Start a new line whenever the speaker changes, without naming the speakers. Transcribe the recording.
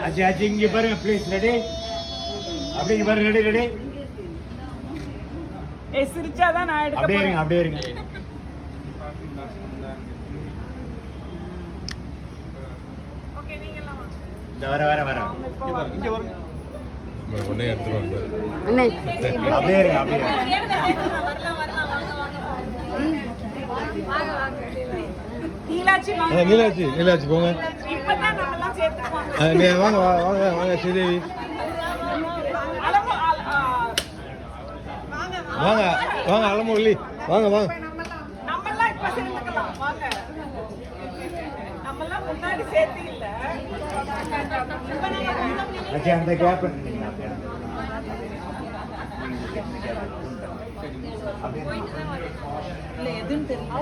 ஆச்சி ஆச்சி இங்க பாருங்க please. Ready? அப்படியே பாருங்க. Ready ready.
சிரிச்சாதான் நான் எடுக்க
அப்படியே இருங்க
போறேன்.
அப்படியே இருங்க.
ஓகே நீங்க எல்லாம் வாங்க.
இந்த வர வர வர.
இங்க வாங்க.
ஒண்ணே எடுத்துருவாங்க.
அண்ணே
அப்படியே இருங்க அப்படியே இருங்க.
நீலாச்சி வாங்க.
நீலாச்சி நீலாச்சி போங்க.
இப்பதான் நம்ம எல்லாம் சேர்த்துக்குவாங்க.
வாங்க வாங்க வாங்க ஸ்ரீதேவி
அளவு
வாங்க வாங்க அலமுரளி வாங்க வாங்க.
நம்மெல்லாம் இப்ப சேர்த்துக்கலாம் வாங்க. நம்மெல்லாம் முன்னாடி சேர்த்து இல்ல.
ஆச்சி அந்த கேப்
இல்ல எதுன்னு தெரியல.